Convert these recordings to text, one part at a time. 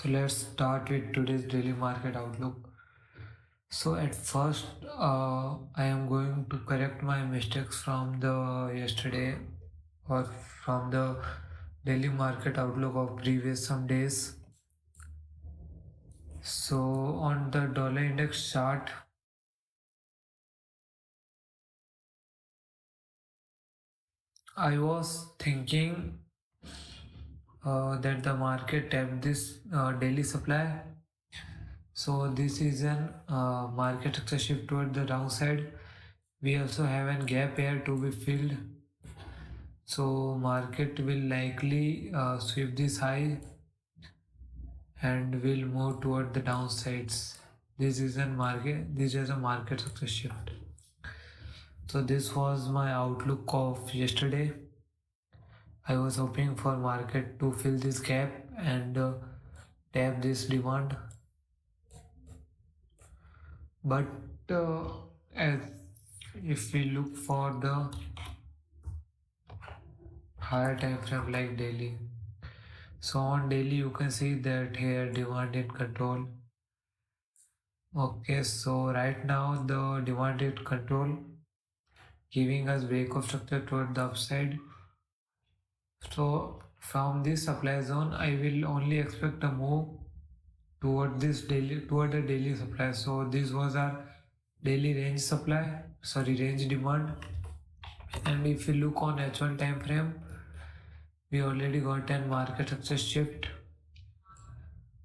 So let's start with today's daily market outlook. So at first, I am going to correct my mistakes from the yesterday or from the daily market outlook of previous some days. So on the dollar index chart, I was thinking that the market tapped this daily supply. So this is an market structure shift toward the downside. We also have a gap here to be filled. So market will likely sweep this high and will move toward the downsides. This is a market structure shift. So this was my outlook of yesterday. I was hoping for market to fill this gap and tap this demand, but as if we look for the higher time frame like daily, so on daily you can see that here demand in control. Okay, so right now the demand in control giving us break of structure toward the upside. So from this supply zone I will only expect a move toward the daily supply. So this was our daily range demand. And if you look on H1 time frame, we already got an market structure shift.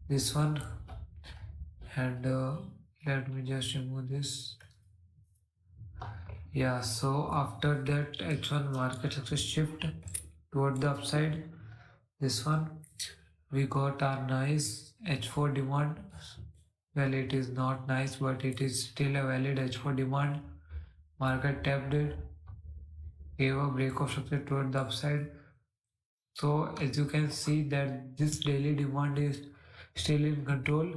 This one, and let me just remove this. Yeah, so after that H1 market structure shift toward the upside, this one we got our nice H4 demand. Well, it is not nice, but it is still a valid H4 demand. Market tapped it, gave a break of structure toward the upside. So as you can see that this daily demand is still in control.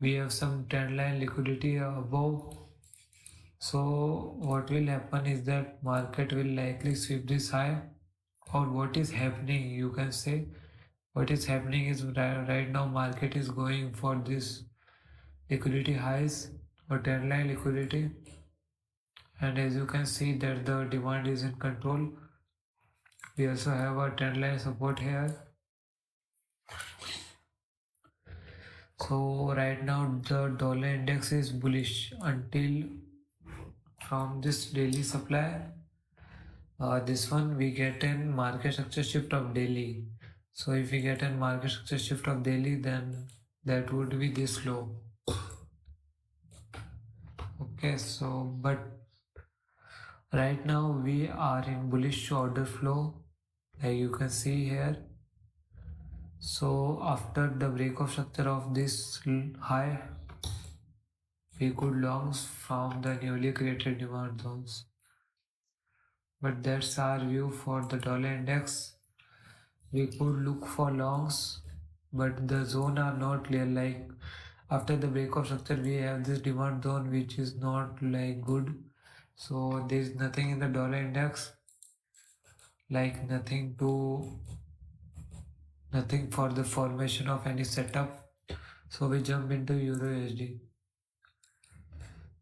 We have some trend line liquidity above. So what will happen is that market will likely sweep this high, or what is happening, you can say what is happening is right now market is going for this liquidity highs or trend line liquidity, and as you can see that the demand is in control. We also have a trend line support here. So right now the dollar index is bullish until from this daily supply. This one we get a market structure shift of daily. So if we get a market structure shift of daily, then that would be this low. Okay, so but right now we are in bullish order flow, like you can see here. So after the break of structure of this high, we could longs from the newly created demand zones. But that's our view for the dollar index. We could look for longs, but the zone are not clear. Like after the break of structure, we have this demand zone which is not like good. So there is nothing in the dollar index, like nothing for the formation of any setup. So we jump into Euro USD.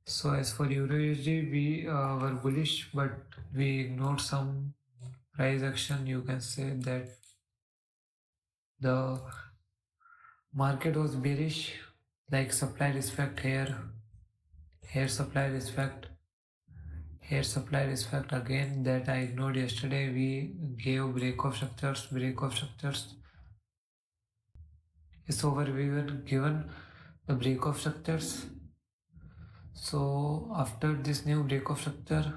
So as for Euro USD, we were bullish, but we ignored some price action. You can say that the market was bearish, like supply respect here, here supply respect, here supply respect again that I ignored yesterday. We gave break of structures. So over we were given the break of structures. So after this new break of structure,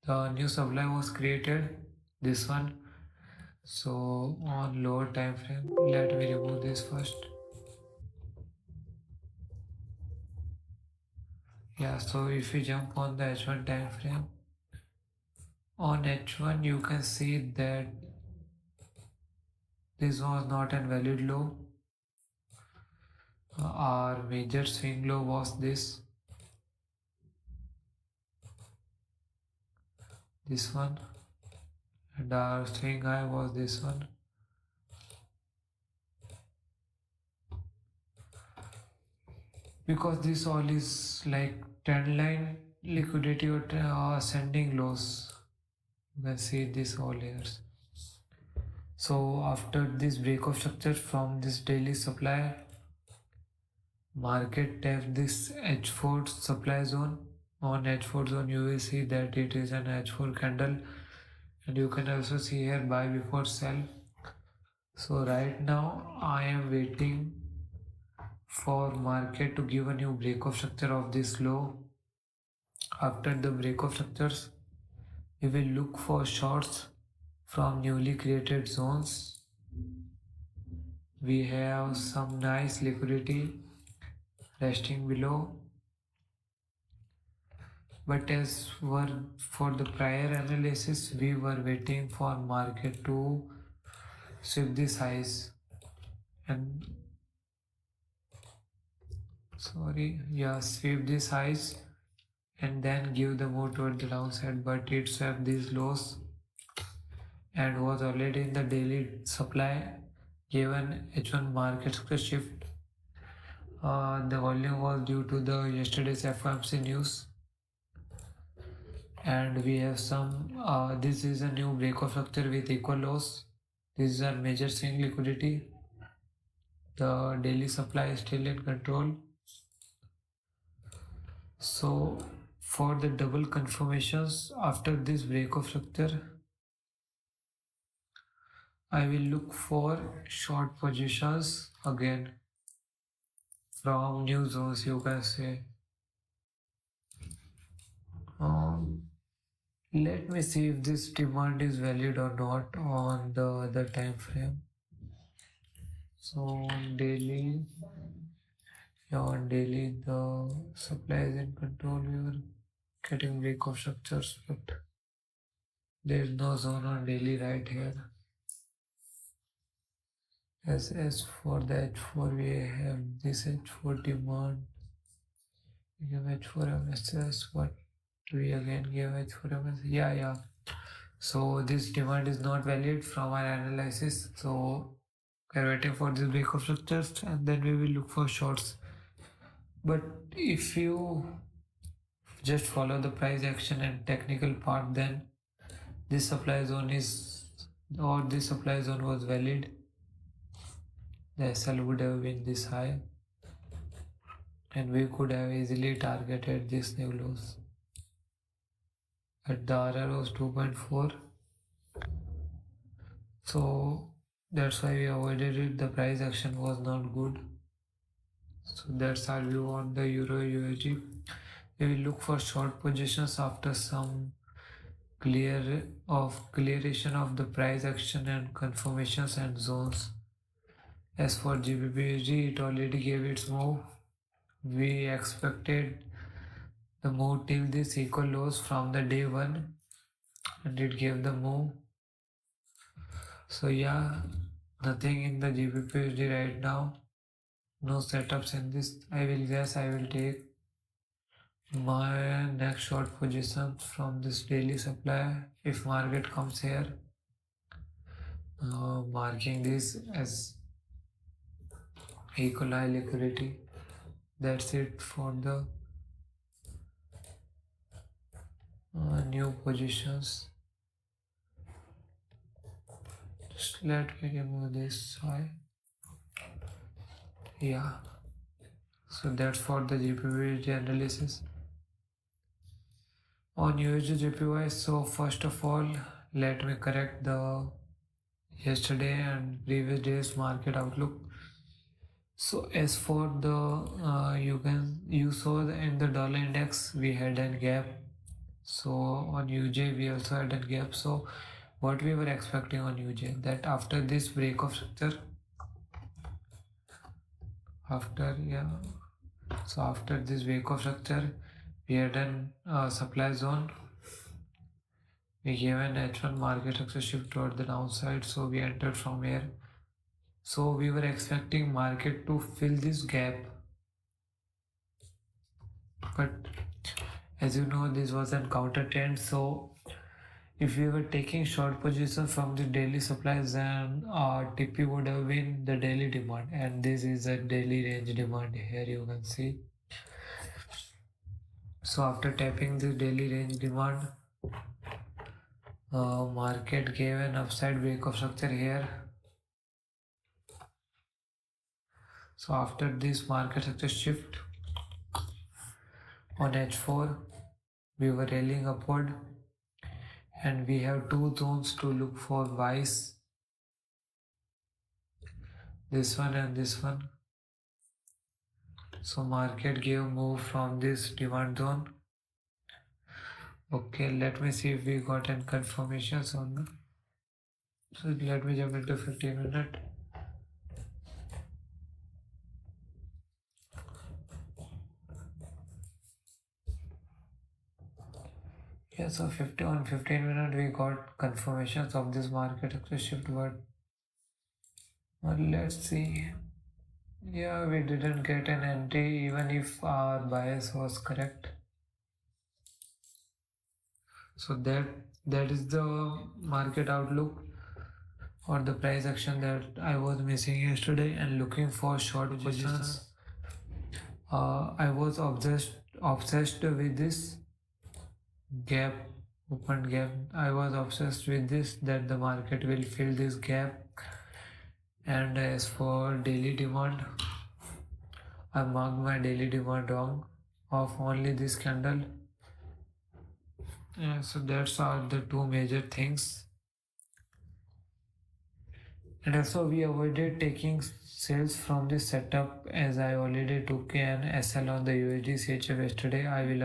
the new supply was created. This one. So on lower time frame, let me remove this first. Yeah, so if we jump on the H1 time frame, on H1 you can see that this was not a valid low. Our major swing low was this one, and our swing high was this one. because this all is like trend line liquidity or ascending lows. You can see this all here. So after this break of structure from this daily supply, market tapped this H4 supply zone. On H4 zone, you will see that it is an H4 candle, and you can also see here buy before sell. So right now I am waiting for market to give a new break of structure of this low. After the break of structures, we will look for shorts from newly created zones. We have some nice liquidity resting below, but as were for the prior analysis, we were waiting for market to sweep this highs and sweep these highs and then give the move toward the downside, but it swept these lows and was already in the daily supply given H1 market shift. The volume was due to the yesterday's FOMC news, and we have some this is a new break of structure with equal lows. This is our major swing liquidity. The daily supply is still in control. So for the double confirmations after this break of structure, I will look for short positions again from new zones, you can say. Let me see if this demand is valid or not on the other time frame. So on daily, the supply is in control. We were getting break of structures, but there is no zone on daily right here. As for the H4, we have this H4 demand. We give H4 MSS. What do we again give H4 MSS? Yeah. So this demand is not valid from our analysis. So we're waiting for this break of structures and then we will look for shorts. But if you just follow the price action and technical part, then this supply zone was valid. The SL would have been this high and we could have easily targeted this new lows. But the RR was 2.4, so that's why we avoided it. The price action was not good. So that's our view on the Euro USD. We will look for short positions after some clearation of the price action and confirmations and zones. As for GBP/USD, it already gave its move. We expected the move till this equal lows from the day one, and it gave the move. So nothing in the GBP/USD right now. No setups in this. I will take my next short position from this daily supply if market comes here, marking this as equal high liquidity. That's it for the new positions. Just let me remove this high. So that's for the GPY analysis. On USD JPY, so first of all, let me correct the yesterday and previous day's market outlook. So as for the you saw in the dollar index we had a gap. So on UJ we also had a gap. So what we were expecting on UJ, that after this break of structure, after this break of structure, we had a supply zone. We gave an H1 market structure shift toward the downside, so we entered from here. So we were expecting market to fill this gap, but as you know, this was a counter trend. So if we were taking short position from the daily supplies, then TP would have been the daily demand, and this is a daily range demand here, you can see. So after tapping the daily range demand, market gave an upside break of structure here. So after this market structure shift on H4, we were rallying upward, and we have two zones to look for buys, this one and this one. So market gave move from this demand zone. Okay, let me see if we got any confirmations on the. So let me jump into 15-minute. Yeah, so 15-minute we got confirmations of this market actually shift, but let's see. Yeah, we didn't get an entry even if our bias was correct. So that is the market outlook or the price action that I was missing yesterday and looking for short positions. I was obsessed with this gap, open gap. I was obsessed with this that the market will fill this gap. And as for daily demand, I marked my daily demand wrong of only this candle. Yeah, so that's are the two major things. And also we avoided taking sales from this setup as I already took an SL on the USD CHF yesterday. I will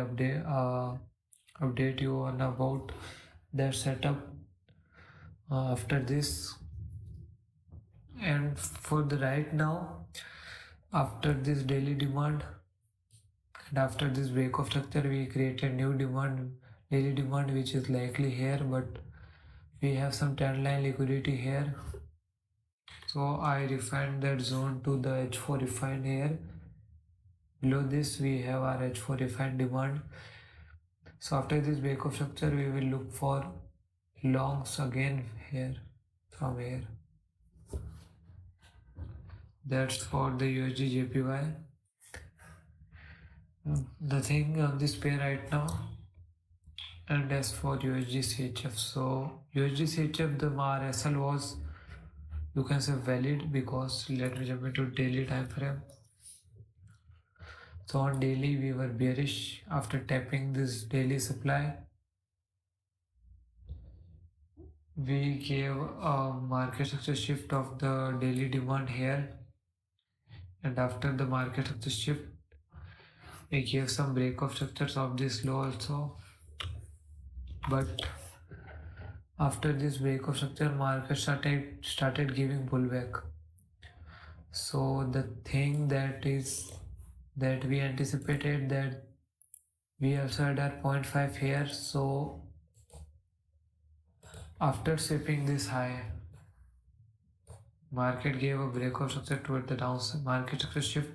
update you on about that setup after this. And for the right now, after this daily demand and after this break of structure, we created new daily demand, which is likely here, but we have some trend line liquidity here. So I refined that zone to the H4 refined here. Below this we have our H4 refined demand. So after this break of structure, we will look for longs again here, from here. That's for the USD JPY. The thing on this pair right now. And as for USD CHF, so USD CHF, the RSL was, you can say, valid, because let me jump into daily time frame. So on daily we were bearish after tapping this daily supply. We gave a market structure shift of the daily demand here, and after the market structure shift we gave some break of structures of this low also, but after this break of structure market started giving pullback. So the thing that we anticipated, that we also had our 0.5 here. So after sweeping this high, market gave a break of structure toward the downside, market structure shift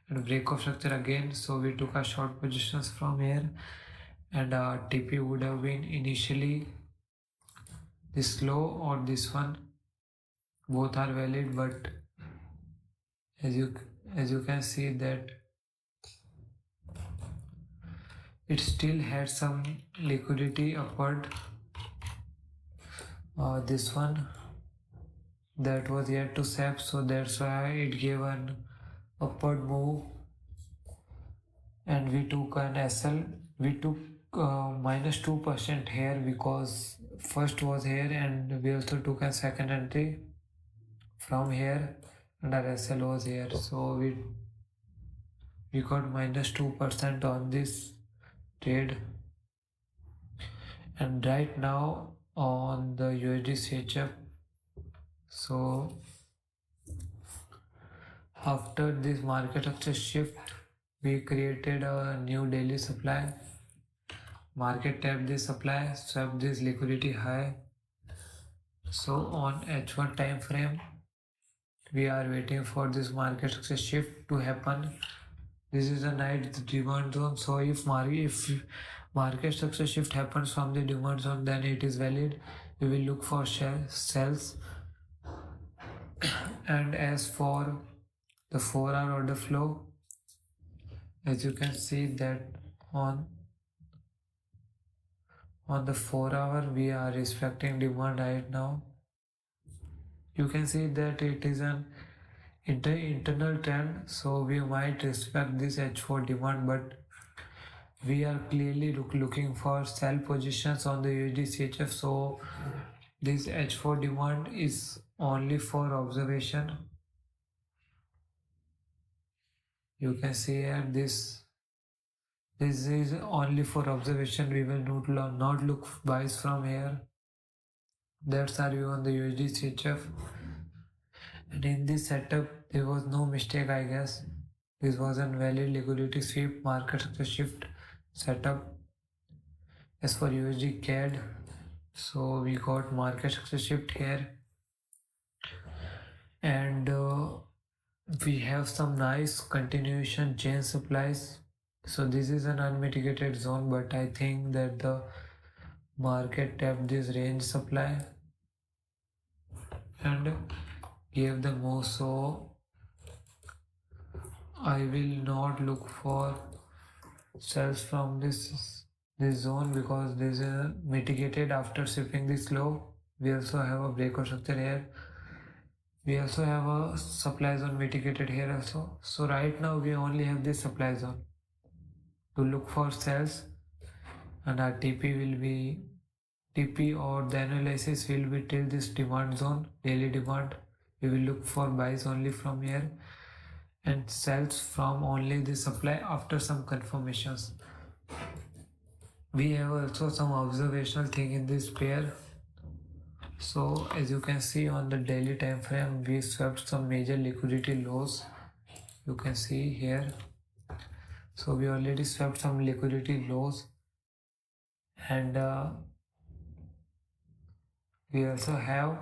and break of structure again. So we took our short positions from here, and our TP would have been initially this low or this one. Both are valid, but as you can see that it still had some liquidity upward. This one that was yet to sap, so that's why it gave an upward move, and we took an SL. We took minus 2% here because first was here, and we also took a second entry from here, and our SL was here, so we got minus 2% on this trade. And right now on the USD CHF, so after this market structure shift, we created a new daily supply. Market tapped this supply, swept this liquidity high. So on H1 time frame, we are waiting for this market structure shift to happen. This is a night demand zone. So if market structure shift happens from the demand zone, then it is valid. We will look for sells. And as for the 4-hour order flow, as you can see that on On the 4 hour, we are respecting demand right now. You can see that it is an internal trend, so we might respect this H4 demand, but we are clearly looking for sell positions on the USD CHF. So this H4 demand is only for observation. You can see here this is only for observation. We will not look buys from here. That's our view on the USD CHF. And in this setup, there was no mistake, I guess. This was a valid liquidity sweep market structure shift setup. As for USD CAD, so we got market structure shift here, and we have some nice continuation chain supplies. So this is an unmitigated zone, but I think that the market tapped this range supply and gave the move. So I will not look for sells from this zone because this is mitigated after shipping this low. We also have a breakout structure here. We also have a supply zone mitigated here also. So right now we only have this supply zone to look for sells, and our TP or the analysis will be till this demand zone, daily demand. We will look for buys only from here and sells from only the supply after some confirmations. We have also some observational thing in this pair. So as you can see on the daily time frame, we swept some major liquidity lows. You can see here. So we already swept some liquidity lows, and we also have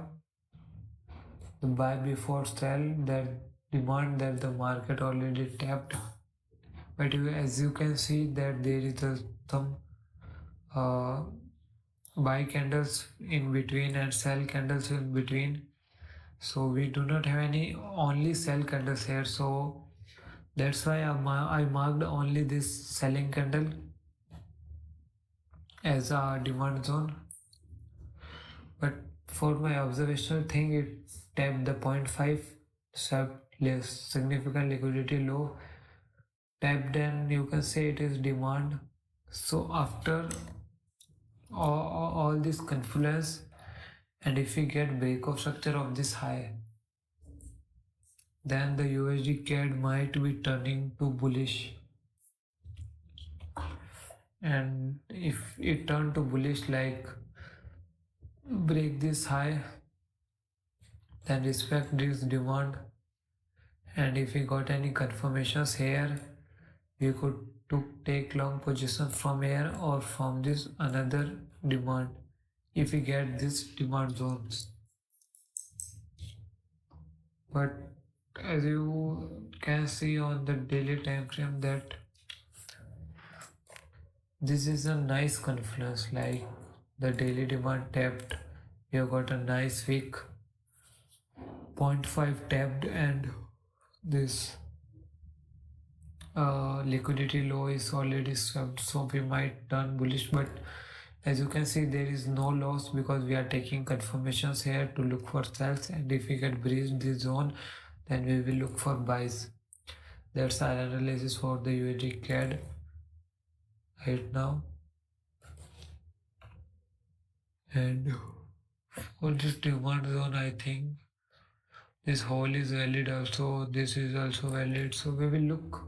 the buy before sell, that demand that the market already tapped. But as you can see that there is some uh, buy candles in between and sell candles in between. So we do not have any only sell candles here. So that's why I marked only this selling candle as a demand zone. But for my observational thing, it tapped the 0.5, swept less significant liquidity low, tapped, and you can say it is demand. So after all this confluence, and if we get breakout structure of this high, then the USD CAD might be turning to bullish. And if it turn to bullish, like break this high, then respect this demand. And if we got any confirmations here, we could take long position from here or from this another demand if we get this demand zones. But as you can see on the daily time frame, that this is a nice confluence, like the daily demand tapped, we have got a nice wick, 0.5 tapped, and this liquidity low is already swept, so we might turn bullish. But as you can see, there is no loss because we are taking confirmations here to look for sells, and if we get breached this zone, then we will look for buys. That's our analysis for the USD CAD right now. And for this demand zone, I think this hole is valid also, this is also valid, so we will look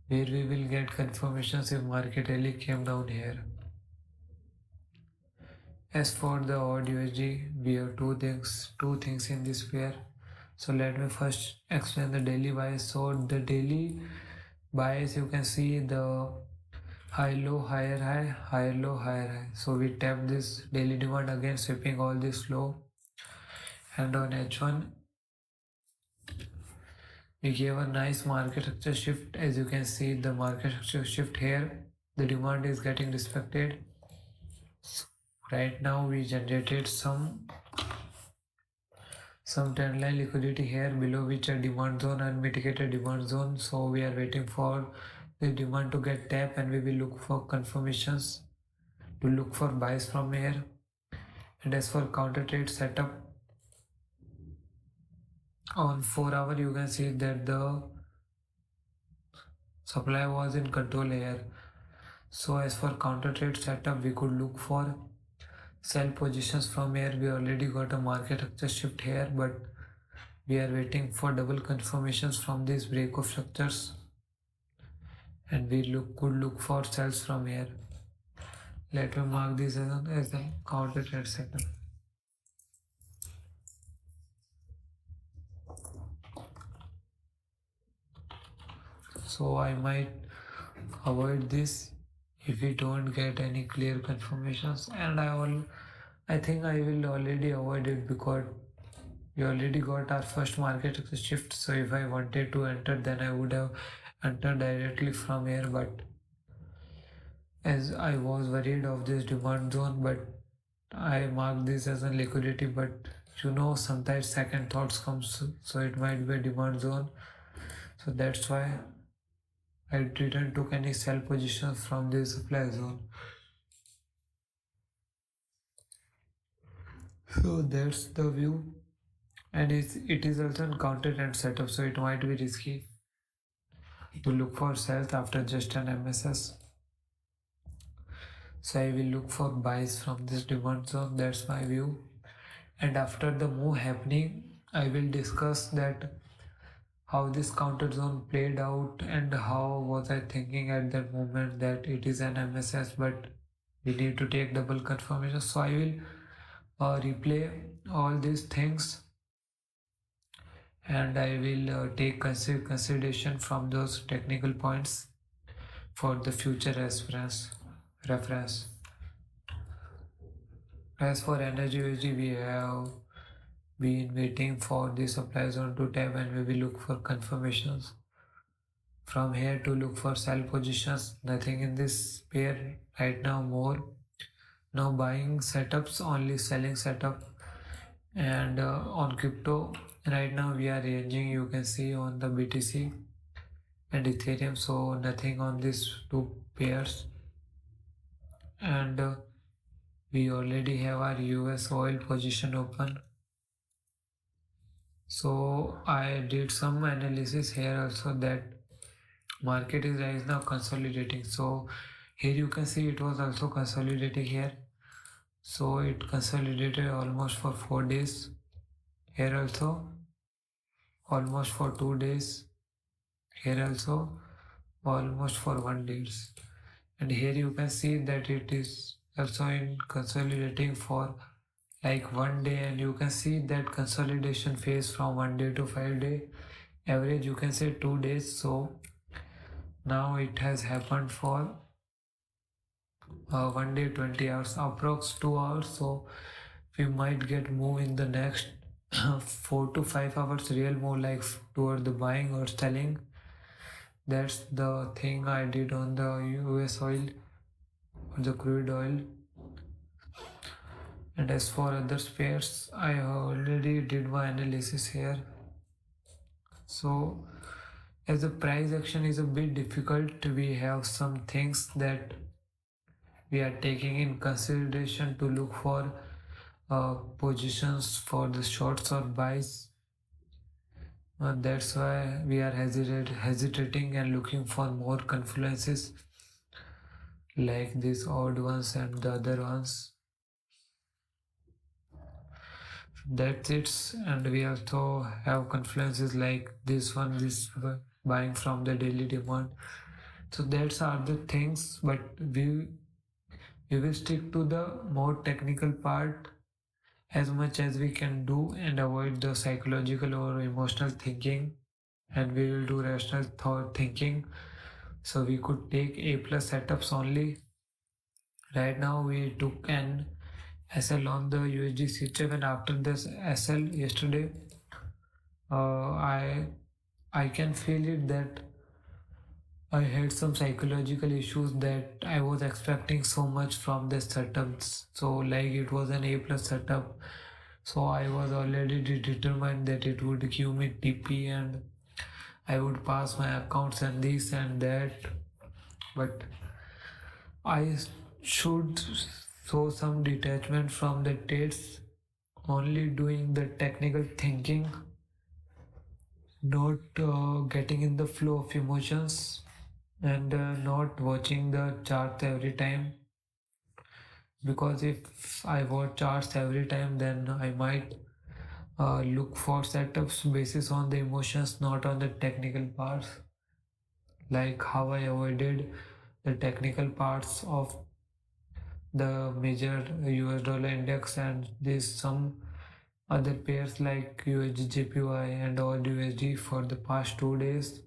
where we will get confirmations if market really came down here. As for the odd USD, we have two things in this pair. So let me first explain the daily buys. So the daily buys, you can see the high low higher high, higher low higher high. So we tap this daily demand again, sweeping all this low, and on H1 we gave a nice market structure shift. As you can see, the market structure shift here, the demand is getting respected. So right now we generated some trend line liquidity here, below which a demand zone, unmitigated demand zone. So we are waiting for the demand to get tapped, and we will look for confirmations. to look for buys from here. And as for counter trade setup, on 4 hour you can see that the supply was in control here. So as for counter trade setup, we could look for sell positions from here. We already got a market structure shift here, but we are waiting for double confirmations from these break of structures, and we could look for sells from here. Let me mark this as a counter trade setup. So I might avoid this if we don't get any clear confirmations, and I think I will already avoid it because we already got our first market shift. So if I wanted to enter, then I would have entered directly from here, but as I was worried of this demand zone, but I marked this as a liquidity. But sometimes second thoughts comes, so it might be a demand zone. So that's why I didn't took any sell positions from this supply zone. So that's the view, and it is also in counter trend setup, so it might be risky to look for sales after just an MSS. So I will look for buys from this demand zone. That's my view. And after the move happening, I will discuss that how this counter zone played out and how was I thinking at that moment that it is an MSS, but we need to take double confirmation. So I will replay all these things, and I will take consideration from those technical points for the future reference. As for energy USD, we have been waiting for the supply zone to tap, and we will look for confirmations from here to look for sell positions. Nothing in this pair right now more. No buying setups, only selling setup. And on crypto right now we are ranging, you can see on the BTC and Ethereum, so nothing on these two pairs. And we already have our US oil position open. So I did some analysis here also that market is right now consolidating. So here you can see it was also consolidating here. So it consolidated almost for 4 days. Here also almost for 2 days. Here also almost for 1 day. And here you can see that it is also in consolidating for like 1 day, and you can see that consolidation phase from 1 day to 5 day average, you can say 2 days. So now it has happened for 1 day 20 hours, approx 2 hours. So we might get move in the next 4 to 5 hours, real move like toward the buying or selling. That's the thing I did on the US oil or the crude oil. And as for other pairs, I already did my analysis here. So as the price action is a bit difficult, we have some things that we are taking in consideration to look for positions for the shorts or buys. That's why we are hesitating and looking for more confluences like these odd ones and the other ones. That's it. And we also have confluences like this one, this buying from the daily demand. So that's are the things, but we will stick to the more technical part as much as we can do and avoid the psychological or emotional thinking, and we will do rational thought thinking. So we could take A plus setups only. Right now we took an SL on the USD C7, and after this SL yesterday, I can feel it that I had some psychological issues that I was expecting so much from the setups. So like it was an A plus setup. So I was already determined that it would give me TP and I would pass my accounts and this and that. But I should show some detachment from the trades, only doing the technical thinking, not getting in the flow of emotions, and not watching the chart every time. Because if I watch charts every time, then I might look for setups basis on the emotions, not on the technical parts. Like how I avoided the technical parts of the major US dollar index, and there's some other pairs like USD JPY and all USD for the past 2 days.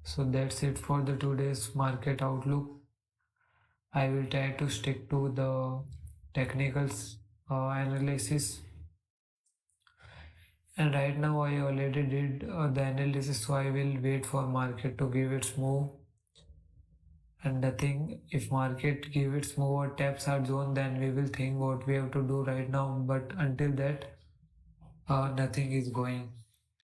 So that's it for the today's market outlook. I will try to stick to the technical analysis. And right now I already did the analysis, so I will wait for market to give its move. And nothing, if market give its move or taps our zone, then we will think what we have to do right now. But until that, nothing is going.